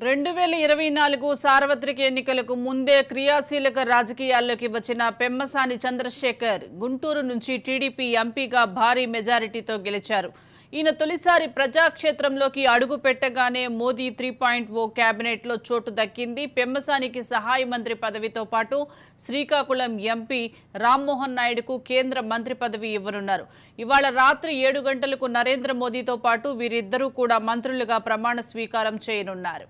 2024 సార్వత్రిక ఎన్నికలకు ముందే క్రియాశీలక రాజకీయాల్లోకి వచ్చిన పెమ్మసాని చంద్రశేఖర్ గుంటూరు నుంచి టీడీపీ ఎంపీగా భారీ మెజారిటీతో గెలిచారు. ఈయన తొలిసారి ప్రజాక్షేత్రంలోకి అడుగు పెట్టగానే మోదీ 3.0 కేబినెట్లో చోటు దక్కింది. పెమ్మసానికి సహాయ మంత్రి పదవితో పాటు శ్రీకాకుళం ఎంపీ రామ్మోహన్ నాయుడుకు కేంద్ర మంత్రి పదవి ఇవ్వనున్నారు. ఇవాళ రాత్రి 7 గంటలకు నరేంద్ర మోదీతో పాటు వీరిద్దరూ కూడా మంత్రులుగా ప్రమాణ స్వీకారం చేయనున్నారు.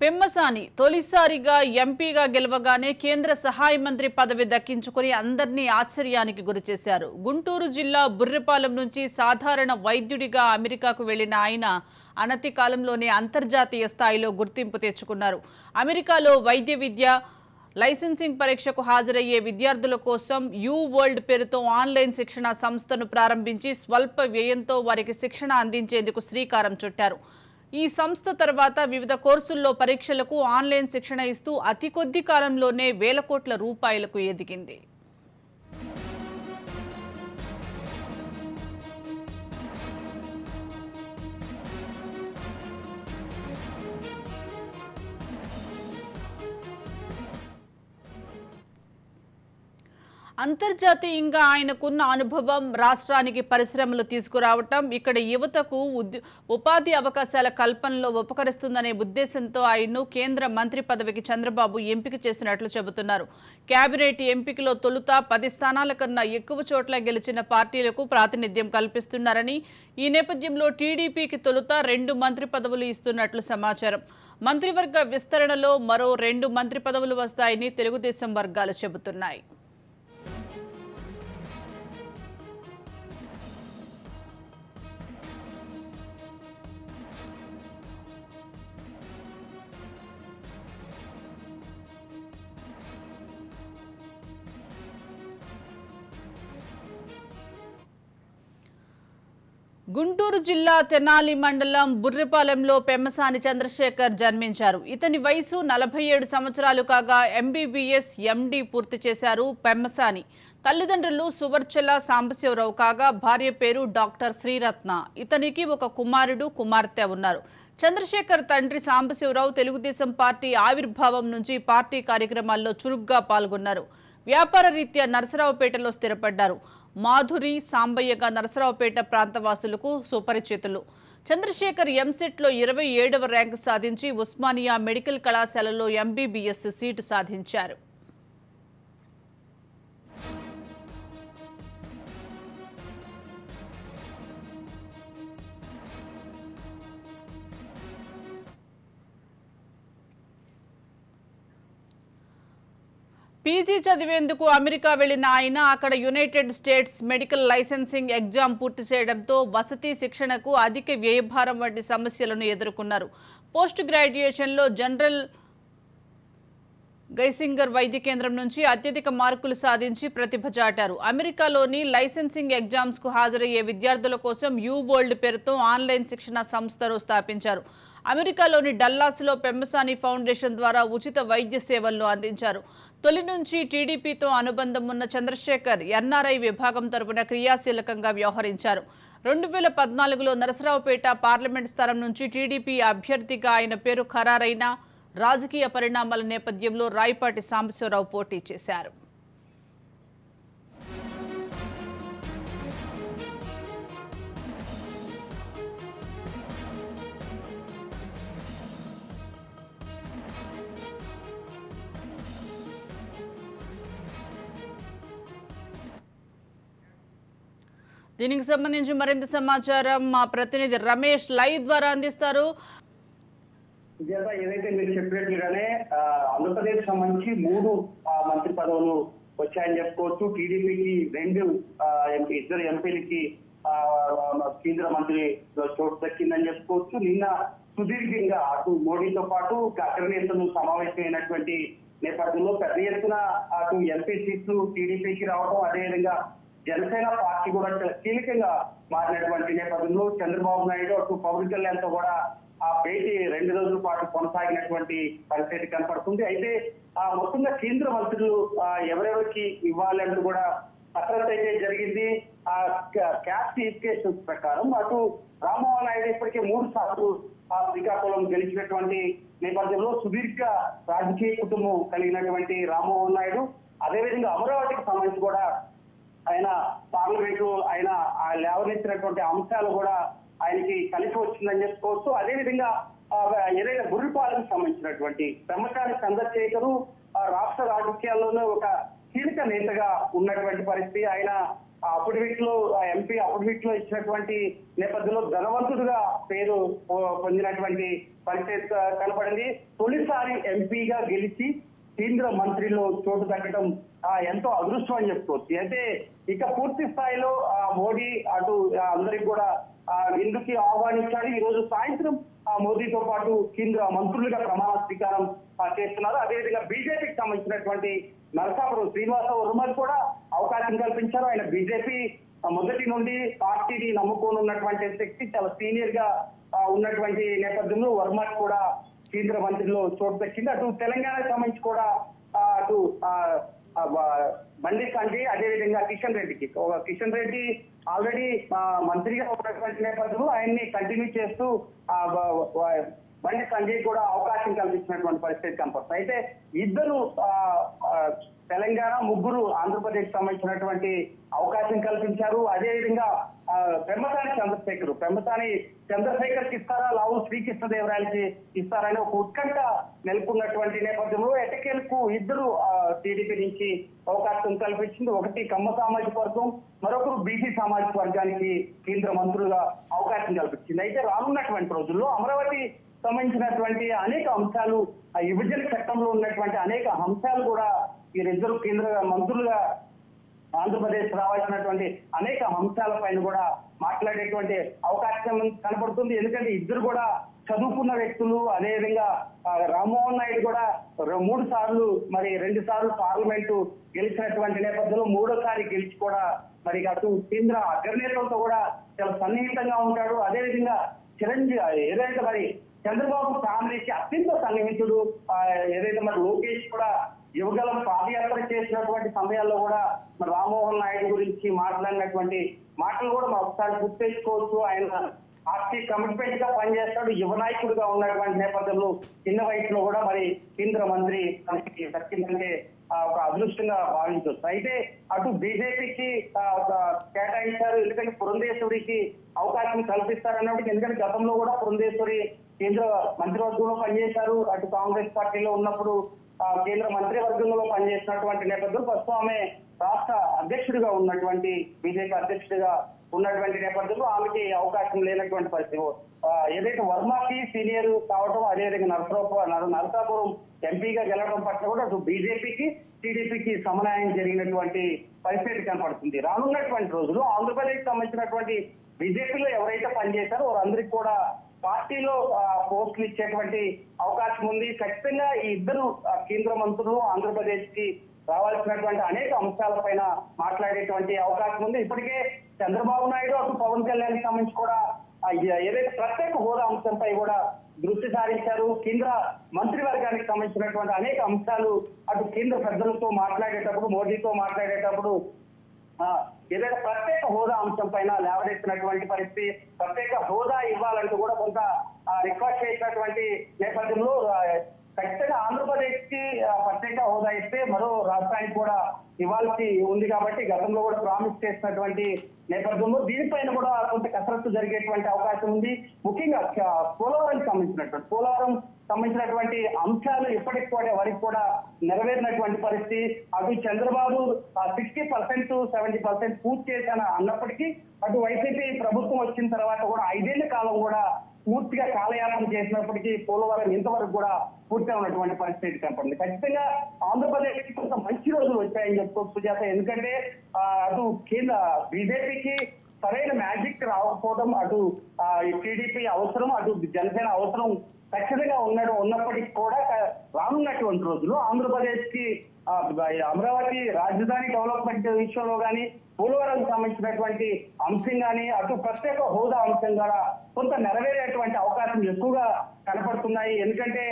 పెమ్మసాని తొలిసారిగా ఎంపీగా గెలవగానే కేంద్ర సహాయ మంత్రి పదవి దక్కించుకుని అందరినీ ఆశ్చర్యానికి గురిచేశారు. గుంటూరు జిల్లా బుర్రెపాలెం నుంచి సాధారణ వైద్యుడిగా అమెరికాకు వెళ్లిన ఆయన అనతి కాలంలోనే అంతర్జాతీయ స్థాయిలో గుర్తింపు తెచ్చుకున్నారు. అమెరికాలో వైద్య విద్య లైసెన్సింగ్ పరీక్షకు హాజరయ్యే విద్యార్థుల కోసం యూ వరల్డ్ పేరుతో ఆన్లైన్ శిక్షణ సంస్థను ప్రారంభించి స్వల్ప వ్యయంతో వారికి శిక్షణ అందించేందుకు శ్రీకారం చుట్టారు. ఈ సంస్థ తర్వాత వివిధ కోర్సుల్లో పరీక్షలకు ఆన్లైన్ శిక్షణ ఇస్తూ అతి కొద్ది కాలంలోనే వేల కోట్ల రూపాయలకు ఎదిగింది. అంతర్జాతీయంగా ఆయనకున్న అనుభవం, రాష్ట్రానికి పరిశ్రమలు తీసుకురావటం, ఇక్కడ యువతకు ఉపాధి అవకాశాల కల్పనలో ఉపకరిస్తుందనే ఉద్దేశంతో ఆయన్ను కేంద్ర మంత్రి పదవికి చంద్రబాబు ఎంపిక చేసినట్లు చెబుతున్నారు. కేబినెట్ ఎంపికలో తొలుత 10 స్థానాల కన్నా ఎక్కువ చోట్ల గెలిచిన పార్టీలకు ప్రాతినిధ్యం కల్పిస్తున్నారని, ఈ నేపథ్యంలో టీడీపీకి తొలుత 2 మంత్రి పదవులు ఇస్తున్నట్లు సమాచారం. మంత్రివర్గ విస్తరణలో మరో 2 మంత్రి పదవులు వస్తాయని తెలుగుదేశం వర్గాలు చెబుతున్నాయి. గుంటూరు జిల్లా తెనాలి మండలం బుర్రెపాలెంలో పెమ్మసాని చంద్రశేఖర్ జన్మించారు. ఇతని వయసు 47 సంవత్సరాలు కాగా ఎంబీబీఎస్ ఎండీ పూర్తి చేశారు. పెమ్మసాని తల్లిదండ్రులు సువర్చల సాంబశివరావు కాగా భార్య పేరు డాక్టర్ శ్రీరత్న. ఇతనికి ఒక కుమారుడు, కుమార్తె ఉన్నారు. చంద్రశేఖర్ తండ్రి సాంబశివరావు తెలుగుదేశం పార్టీ ఆవిర్భావం నుంచి పార్టీ కార్యక్రమాల్లో చురుగ్గా పాల్గొన్నారు. వ్యాపార రీత్యా నరసరావుపేటలో స్థిరపడ్డారు. మాధురి, సాంబయ్యగా నరసరావుపేట ప్రాంతవాసులకు సుపరిచితులు. చంద్రశేఖర్ ఎంసెట్లో 27వ ర్యాంకు సాధించి ఉస్మానియా మెడికల్ కళాశాలలో ఎంబీబీఎస్ సీటు సాధించారు. పీజీ చదివేందుకు అమెరికా వెళ్లిన ఆయన అక్కడ United states medical licensing exam పూర్తి చేయడంతో వసతి, శిక్షణకు అధిక వ్యయభారం వంటి సమస్యలను ఎదుర్కొన్నారు. పోస్ట్ గ్రాడ్యుయేషన్లో జనరల్ గైసింగర్ వైద్య కేంద్రం నుంచి అత్యధిక మార్కులు సాధించి ప్రతిభ చాటారు. అమెరికాలోని లైసెన్సింగ్ ఎగ్జామ్స్ కు హాజరయ్యే విద్యార్థుల కోసం యూ వరల్డ్ పేరుతో ఆన్లైన్ శిక్షణ సంస్థను స్థాపించారు. అమెరికాలోని డల్లాస్లో పెమ్మసాని ఫౌండేషన్ ద్వారా ఉచిత వైద్య సేవలను అందించారు. తొలి నుంచి టీడీపీతో అనుబంధం ఉన్న చంద్రశేఖర్ ఎన్ఆర్ఐ విభాగం తరపున క్రియాశీలకంగా వ్యవహరించారు. 2014లో నరసరావుపేట పార్లమెంట్ స్థానం నుంచి టీడీపీ అభ్యర్థిగా ఆయన పేరు ఖరారైన రాజకీయ పరిణామాల నేపథ్యంలో రాయపాటి సాంబశివరావు పోటీ చేశారు. దీనికి సంబంధించి మరింత సమాచారం మా ప్రతినిధి రమేష్ లైవ్ ద్వారా అందిస్తారు. ఏదైతే మీరు చెప్పినట్లుగానే ఆంధ్రప్రదేశ్ సంబంధించి 3 మంత్రి పదవులు వచ్చాయని చెప్పుకోవచ్చు. టీడీపీకి 2 ఎంపీలకి కేంద్ర మంత్రి చోటు దక్కిందని చెప్పుకోవచ్చు. నిన్న సుదీర్ఘంగా అటు మోడీతో పాటు అగ్రనేతలు సమావేశమైనటువంటి నేపథ్యంలో పెద్ద ఎత్తున అటు ఎంపీ సీట్లు టీడీపీకి రావడం, అదేవిధంగా జనసేన పార్టీ కూడా కీలకంగా మారినటువంటి నేపథ్యంలో చంద్రబాబు నాయుడు అటు పవన్ కళ్యాణ్ తో కూడా ఆ భేటీ 2 రోజుల పాటు కొనసాగినటువంటి పరిస్థితి కనపడుతుంది. అయితే మొత్తంగా కేంద్ర మంత్రులు ఎవరెవరికి ఇవ్వాలంటూ కూడా కసరత్తు అయితే జరిగింది. ఆ క్యాస్ట్ ఈక్వేషన్స్ ప్రకారం అటు రామ్మోహన్ నాయుడు ఇప్పటికే 3 సార్లు శ్రీకాకుళం గెలిచినటువంటి నేపథ్యంలో సుదీర్ఘ రాజకీయ కుటుంబం కలిగినటువంటి రామ్మోహన్ నాయుడు, అదేవిధంగా అమరావతికి సంబంధించి కూడా ఆయన పార్లమెంటు ఆయన లేవనెత్తినటువంటి అంశాలు కూడా ఆయనకి కలిసి వచ్చిందని చెప్పుకోవచ్చు. అదేవిధంగా ఏదైనా బుర్రిపాలెంకి సంబంధించినటువంటి పెమ్మసాని చంద్రశేఖర్ రాష్ట్ర రాజకీయాల్లోనే ఒక కీలక నేతగా ఉన్నటువంటి పరిస్థితి. ఆయన అఫిడవిట్లో ఎంపీ అఫిడవిట్లో ఇచ్చినటువంటి నేపథ్యంలో ధనవంతుడుగా పేరు పొందినటువంటి పరిస్థితి కనపడింది. తొలిసారి ఎంపీగా గెలిచి కేంద్ర మంత్రిలో చోటు దక్కడం ఎంతో అదృష్టం అని చెప్పుకోవచ్చు. అయితే ఇక పూర్తి స్థాయిలో మోడీ అటు అందరికి కూడా ఇందుకి ఆహ్వానించాడు. ఈ రోజు సాయంత్రం మోదీతో పాటు కేంద్ర మంత్రులుగా ప్రమాణ స్వీకారం చేస్తున్నారు. అదేవిధంగా బీజేపీకి సంబంధించినటువంటి నరసాపురం శ్రీనివాస వర్మకు కూడా అవకాశం కల్పించారు. ఆయన బీజేపీ మొదటి నుండి పార్టీని నమ్ముకొని ఉన్నటువంటి శక్తి, చాలా సీనియర్ గా ఉన్నటువంటి నేపథ్యంలో వర్మకు కూడా కేంద్ర మంత్రిలో చోటు దక్కింది. అటు తెలంగాణకు సంబంధించి కూడా అటు బండి సంజయ్, అదేవిధంగా కిషన్ రెడ్డి ఆల్రెడీ మంత్రిగా ఉన్నటువంటి నేపథ్యంలో ఆయన్ని కంటిన్యూ చేస్తూ బండి సంజయ్ కూడా అవకాశం కల్పించినటువంటి పరిస్థితి కనపడుతుంది. అయితే ఇద్దరు తెలంగాణ, 3 ఆంధ్రప్రదేశ్ సంబంధించినటువంటి అవకాశం కల్పించారు. అదేవిధంగా పెమ్మసాని చంద్రశేఖర్కి ఇస్తారా, లావు శ్రీకృష్ణదేవరాయలకి ఇస్తారని ఒక ఉత్కంఠ నెలకొన్నటువంటి నేపథ్యంలో ఎటకేలకు ఇద్దరు టీడీపీ నుంచి అవకాశం కల్పించింది. ఒకటి కమ్మ సామాజిక వర్గం, మరొకరు బీసీ సామాజిక వర్గానికి కేంద్ర మంత్రులుగా అవకాశం కల్పించింది. అయితే రానున్నటువంటి రోజుల్లో అమరావతి సంబంధించినటువంటి అనేక అంశాలు, విభజన చట్టంలో ఉన్నటువంటి అనేక అంశాలు కూడా వీరిద్దరు కేంద్ర మంత్రులుగా ఆంధ్రప్రదేశ్ రావాల్సినటువంటి అనేక అంశాలపైన కూడా మాట్లాడేటువంటి అవకాశం కనపడుతుంది. ఎందుకంటే ఇద్దరు కూడా చదువుకున్న వ్యక్తులు. అదేవిధంగా రామ్మోహన్ నాయుడు కూడా 3 సార్లు, మరి 2 సార్లు పార్లమెంటు గెలిచినటువంటి నేపథ్యంలో 3వ గెలిచి కూడా మరి అటు కేంద్ర అగ్రనేతలతో కూడా చాలా సన్నిహితంగా ఉంటాడు. అదేవిధంగా చిరంజీవి ఏదైతే మరి చంద్రబాబు ఫ్యామిలీకి అత్యంత సన్నిహితుడు. ఏదైతే మరి లోకేష్ కూడా యువగలం పాదయాత్ర చేసినటువంటి సమయాల్లో కూడా మరి రామ్మోహన్ నాయుడు గురించి మాట్లాడినటువంటి మాటలు కూడా మనం ఒకసారి గుర్తు తెచ్చుకోవచ్చు. ఆయన పార్టీ కమిట్మెంట్ గా పనిచేస్తాడు. యువ నాయకుడిగా ఉన్నటువంటి నేపథ్యంలో చిన్న వయసులో కూడా మరి కేంద్ర మంత్రి తనకి దక్కిందంటే ఒక అదృష్టంగా భావించవచ్చు. అయితే అటు బీజేపీకి కేటాయించారు, ఎందుకంటే పురంధేశ్వరికి అవకాశం కల్పిస్తారన్నప్పుడు. ఎందుకంటే గతంలో కూడా పురంధేశ్వరి కేంద్ర మంత్రివర్గంలో పనిచేశారు. అటు కాంగ్రెస్ పార్టీలో ఉన్నప్పుడు కేంద్ర మంత్రివర్గంలో పనిచేసినటువంటి నేపథ్యంలో ప్రస్తుతం ఆమె రాష్ట్ర అధ్యక్షుడిగా ఉన్నటువంటి బీజేపీ అధ్యక్షుడిగా ఉన్నటువంటి నేపథ్యంలో ఆమెకి అవకాశం లేనటువంటి పరిస్థితి. ఏదైతే వర్మకి సీనియర్ కావడం, అదేవిధంగా నరసాపురం ఎంపీగా గెలవడం పట్ల కూడా అటు బీజేపీకి టీడీపీకి సమన్వయం జరిగినటువంటి పరిస్థితి కనపడుతుంది. రానున్నటువంటి రోజులు ఆంధ్రప్రదేశ్ సంబంధించినటువంటి బీజేపీలో ఎవరైతే పనిచేశారో వారందరికీ కూడా పార్టీలో పోస్టులు ఇచ్చేటువంటి అవకాశం ఉంది. ఖచ్చితంగా ఈ ఇద్దరు కేంద్ర మంత్రులు ఆంధ్రప్రదేశ్ కి రావాల్సినటువంటి అనేక అంశాలపైన మాట్లాడేటువంటి అవకాశం ఉంది. ఇప్పటికే చంద్రబాబు నాయుడు అటు పవన్ కళ్యాణ్ సంబంధించి కూడా ఏదైతే ప్రత్యేక హోదా అంశంపై కూడా దృష్టి సారించారు. కేంద్ర మంత్రివర్గానికి సంబంధించినటువంటి అనేక అంశాలు అటు కేంద్ర పెద్దలతో మాట్లాడేటప్పుడు, మోడీతో మాట్లాడేటప్పుడు ఏదైతే ప్రత్యేక హోదా అంశం పైన లేవనెత్తినటువంటి పరిస్థితి. ప్రత్యేక హోదా ఇవ్వాలంటూ కూడా కొంత రిక్వెస్ట్ చేసినటువంటి నేపథ్యంలో ఖచ్చితంగా ఆంధ్రప్రదేశ్ కి ప్రత్యేక హోదా ఇస్తే మరో రాష్ట్రానికి కూడా ఇవ్వాల్సి ఉంది కాబట్టి గతంలో కూడా ప్రామిస్ చేసినటువంటి నేపథ్యంలో దీనిపైన కూడా కొంత కసరత్తు జరిగేటువంటి అవకాశం ఉంది. ముఖ్యంగా పోలవరం సంబంధించినటువంటి అంశాలు ఇప్పటికి కూడా వరకు కూడా నెరవేరినటువంటి పరిస్థితి. అటు చంద్రబాబు 60% 70% పూర్తి చేశాను అన్నప్పటికీ అటు వైసీపీ ప్రభుత్వం వచ్చిన తర్వాత కూడా 5 ఏళ్ల కాలం కూడా పూర్తిగా కాలయాపన చేసినప్పటికీ పోలవరం ఇంతవరకు కూడా పూర్తిగా ఉన్నటువంటి పరిస్థితి కనపడింది. ఖచ్చితంగా ఆంధ్రప్రదేశ్ కి కొంత మంచి రోజులు వచ్చాయని చెప్పుకోవచ్చు సుజాత. ఎందుకంటే అటు కేంద్ర బీజేపీకి సరైన మ్యాజిక్ రాకపోవడం, అటు టీడీపీ అవసరం, అటు జనసేన అవసరం ఖచ్చితంగా ఉన్నప్పటికీ కూడా రానున్నటువంటి రోజులు ఆంధ్రప్రదేశ్ కి అమరావతి రాజధాని డెవలప్మెంట్ విషయంలో కానీ పోలవరం సంబంధించినటువంటి అంశం కానీ అటు ప్రత్యేక హోదా అంశం ద్వారా కొంత నెరవేరేటువంటి అవకాశం ఎక్కువగా కనపడుతున్నాయి. ఎందుకంటే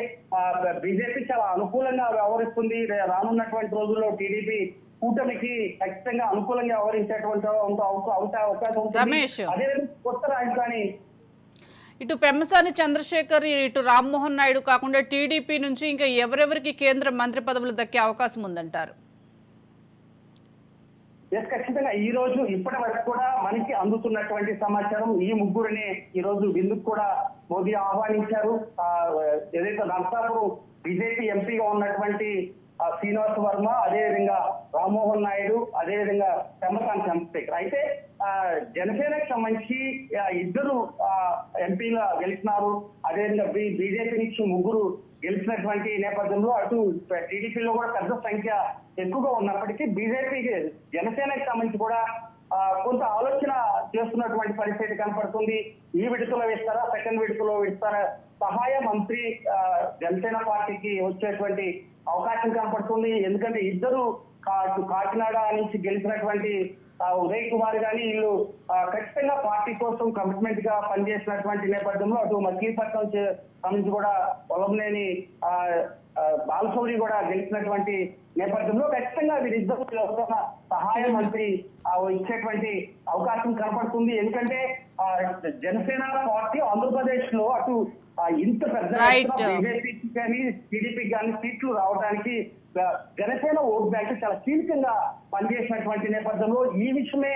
బీజేపీ చాలా అనుకూలంగా వ్యవహరిస్తుంది. రానున్నటువంటి రోజుల్లో టీడీపీ కూటమికి ఖచ్చితంగా అనుకూలంగా వ్యవహరించేటువంటి అవకాశం ఉంటుంది. అదేవిధంగా కొత్త రాజధాని ఇటు పెమ్మసాని చంద్రశేఖర్, ఇటు రామ్మోహన్ నాయుడు కాకుండా టీడీపీ నుంచి ఇంకా ఎవరెవరికి కేంద్ర మంత్రి పదవులు దక్కే అవకాశం ఉందంటారు? ఖచ్చితంగా ఈ రోజు ఇప్పటి వరకు కూడా మనకి అందుతున్నటువంటి సమాచారం ఈ ముగ్గురిని ఈ రోజు విందుకు కూడా మోదీ ఆహ్వానించారు. ఏదైతే నర్సాపూర్ బీజేపీ ఎంపీగా ఉన్నటువంటి శ్రీనివాస్ వర్మ, అదేవిధంగా రామ్మోహన్ నాయుడు, అదేవిధంగా పెమ్మసాని చంద్రశేఖర్. అయితే జనసేనకు సంబంధించి ఇద్దరు ఎంపీలు గెలిచినారు. అదేవిధంగా బీజేపీ నుంచి ముగ్గురు గెలిచినటువంటి నేపథ్యంలో అటు టీడీపీలో కూడా పెద్ద సంఖ్య ఎక్కువగా ఉన్నప్పటికీ బీజేపీకి జనసేనకు సంబంధించి కూడా కొంత ఆలోచన చేస్తున్నటువంటి పరిస్థితి కనపడుతుంది. ఈ విడతలో వేస్తారా, సెకండ్ విడతలో వేస్తారా, సహాయ మంత్రి జనసేన పార్టీకి వచ్చేటువంటి అవకాశం కనపడుతుంది. ఎందుకంటే ఇద్దరు కాకినాడ నుంచి గెలిచినటువంటి ఉదయ్ కుమార్ గాని వీళ్ళు ఖచ్చితంగా పార్టీ కోసం కమిట్మెంట్ గా పనిచేసినటువంటి నేపథ్యంలో అటు మచిలీపట్నం సంబంధించి కూడా పొలంనేని బాలశౌరి కూడా గెలిచినటువంటి నేపథ్యంలో ఖచ్చితంగా వీరిద్దరు సహాయ మంత్రి ఇచ్చేటువంటి అవకాశం కనపడుతుంది. ఎందుకంటే జనసేన పార్టీ ఆంధ్రప్రదేశ్ లో అటు ఇంత పెద్ద బీజేపీకి కానీ టీడీపీకి కానీ సీట్లు రావడానికి జనసేన ఓట్ బ్యాంక్ చాలా కీలకంగా పనిచేసినటువంటి నేపథ్యంలో ఈ విషయమే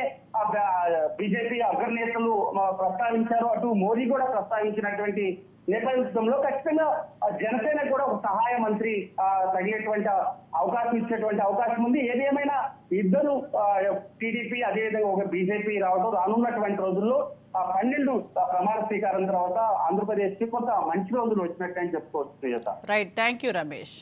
బీజేపీ అగ్రనేతలు ప్రస్తావించారు. అటు మోదీ కూడా ప్రస్తావించినటువంటి నేపథ్యంలో ఖచ్చితంగా జనసేన కూడా ఒక సహాయ మంత్రి తగినటువంటి అవకాశం ఇచ్చేటువంటి అవకాశం ఉంది. ఏదేమైనా ఇద్దరు టీడీపీ అదేవిధంగా ఒక బీజేపీ రావడం రానున్నటువంటి రోజుల్లో 12 ప్రమాణ స్వీకారం తర్వాత ఆంధ్రప్రదేశ్ కి కొంత మంచి రోజులు వచ్చినట్టు అని చెప్పుకోవచ్చు. Right, thank you Ramesh.